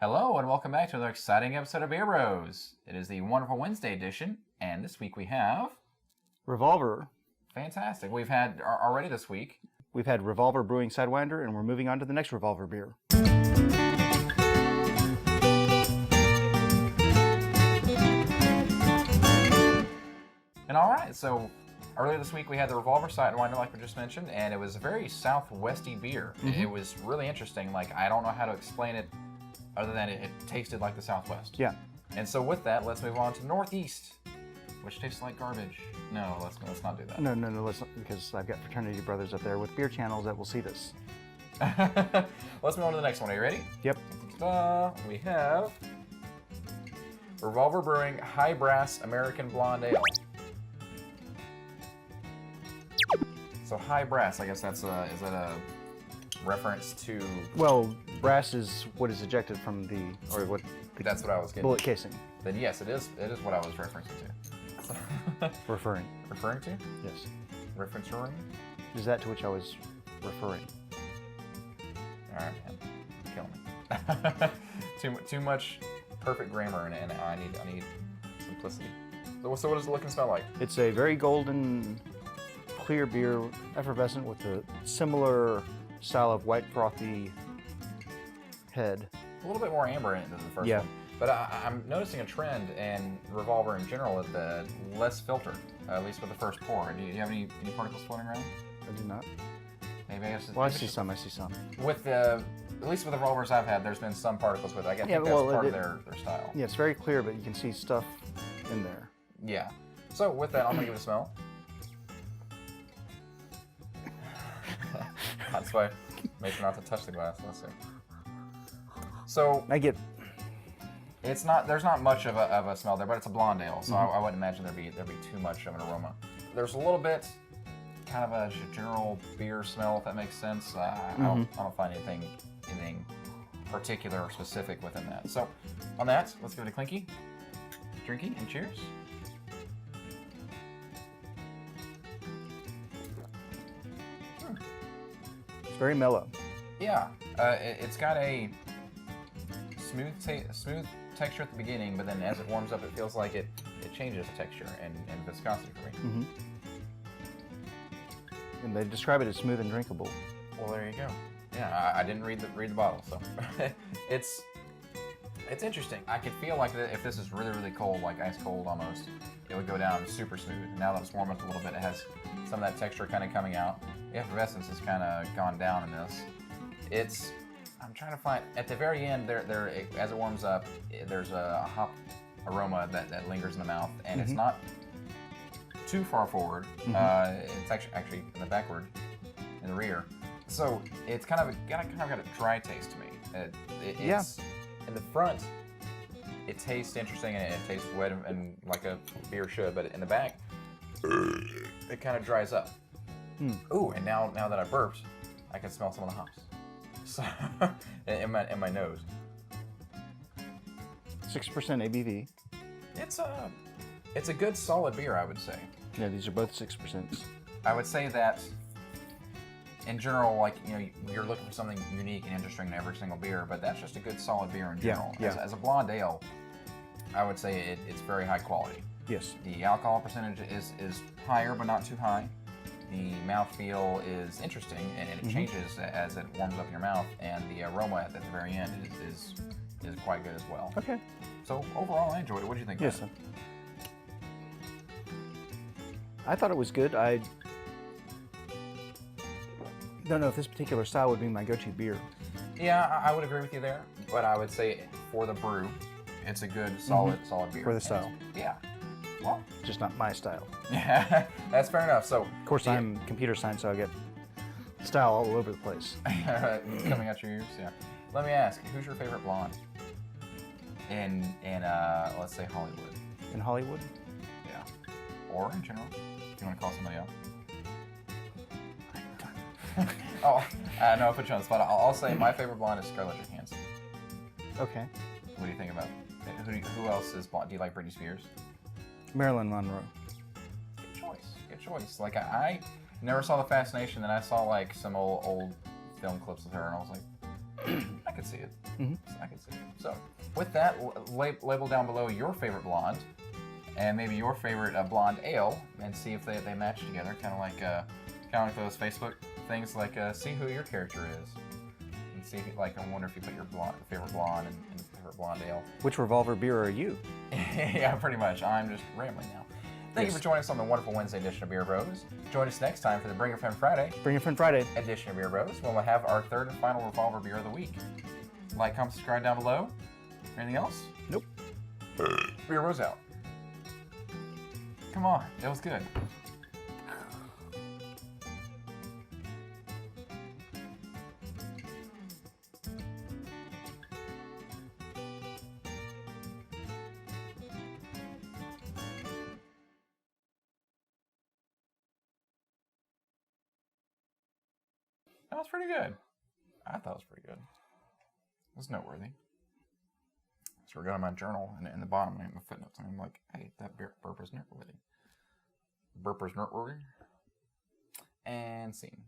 Hello and welcome back to another exciting episode of Beer Bros. It is the Wonderful Wednesday edition, and this week we have... Revolver. Fantastic. We've had, already this week... We've had Revolver Brewing Sidewinder, and we're moving on to the next Revolver beer. And alright, so earlier this week we had the Revolver Sidewinder, like we just mentioned, and it was a very southwesty beer. Mm-hmm. It was really interesting. Like, I don't know how to explain it other than it tasted like the Southwest. Yeah. And so with that, let's move on to Northeast, which tastes like garbage. No, let's not do that. No, let's not, because I've got fraternity brothers up there with beer channels that will see this. Let's move on to the next one. Are you ready? Yep. We have Revolver Brewing High Brass American Blonde Ale. So High Brass, I guess is that a reference to... Well, brass is what is ejected from the That's what I was getting. Bullet casing. Then yes, it is what I was referencing to. Referring. Referring to? Yes. Referencing? Is that to which I was referring? All right, man. Kill me. too much perfect grammar, and I need simplicity. So what does it look and smell like? It's a very golden, clear beer, effervescent with a similar style of white frothy head. A little bit more amber in it than the first one. But I'm noticing a trend in Revolver in general at the less filter, at least with the first pour. Do you have any particles floating around? I do not. Maybe I just... Well, I see some. With at least with the Revolvers I've had, there's been some particles with it. I think that's part of their style. Yeah, it's very clear, but you can see stuff in there. Yeah. So with that, I'm going to give it a smell. That's why make sure not to touch the glass. Let's see. So there's not much of a smell there, but it's a blonde ale, so I wouldn't imagine there'd be too much of an aroma. There's a little bit, kind of a general beer smell, if that makes sense. I don't find anything particular or specific within that. So on that, let's give it a clinky, drinky, and cheers. It's very mellow. Yeah, it's got a smooth texture at the beginning, but then as it warms up, it feels like it changes texture and viscosity for me. Mm-hmm. And they describe it as smooth and drinkable. Well, there you go. Yeah, I didn't read the bottle, so it's interesting. I could feel like if this is really, really cold, like ice cold almost, it would go down super smooth. Now that it's warmed up a little bit, it has some of that texture kind of coming out. The effervescence has kind of gone down in this. I'm trying to find, at the very end, as it warms up, there's a hop aroma that lingers in the mouth, and it's not too far forward. It's actually in the rear. So it's kind of got a dry taste to me. It's in the front, it tastes interesting and it tastes wet and like a beer should, but in the back, it kind of dries up. Ooh, and now that I burped, I can smell some of the hops. So, in my nose. 6% ABV. It's a good solid beer, I would say. Yeah, these are both 6%. I would say that in general, like, you're looking for something unique and interesting in every single beer, but that's just a good solid beer in general. Yeah. As a blonde ale, I would say it's very high quality. Yes. The alcohol percentage is higher, but not too high. The mouthfeel is interesting, and it changes as it warms up in your mouth, and the aroma at the very end is quite good as well. Okay. So overall, I enjoyed it. What do you think? Yes. I thought it was good. I don't know if this particular style would be my go-to beer. Yeah, I would agree with you there, but I would say for the brew, it's a good, solid beer. For the style. Yeah. Well, just not my style. Yeah, that's fair enough. So, of course, I'm computer science, so I get style all over the place. Coming out your ears, yeah. Let me ask, who's your favorite blonde in let's say Hollywood? In Hollywood? Yeah. Or in general, if you want to call somebody else. No, I'll put you on the spot. I'll say my favorite blonde is Scarlett Johansson. Okay. What do you think about it? Who else is blonde? Do you like Britney Spears? Marilyn Monroe. Good choice. Like, I never saw The Fascination, then I saw like some old film clips with her, and I was like, I could see it. Mhm. I could see it. So, with that, label down below your favorite blonde, and maybe your favorite blonde ale, and see if they match together. Kind of like those Facebook things, like see who your character is, and see like I wonder if you put your favorite blonde and favorite blonde ale. Which Revolver beer are you? Yeah, pretty much. I'm just rambling now. Thank you for joining us on the wonderful Wednesday edition of Beer Bros. Join us next time for the Bring Your Friend Friday. Bring Your Friend Friday edition of Beer Bros, when we'll have our third and final Revolver beer of the week. Like, comment, subscribe down below. Anything else? Nope. Beer Bros out. Come on, it was good. That was pretty good. I thought it was pretty good. It was noteworthy. So we're going to my journal, and in the bottom, in the footnotes, I'm like, hey, that burp is noteworthy. Burp is noteworthy. And scene.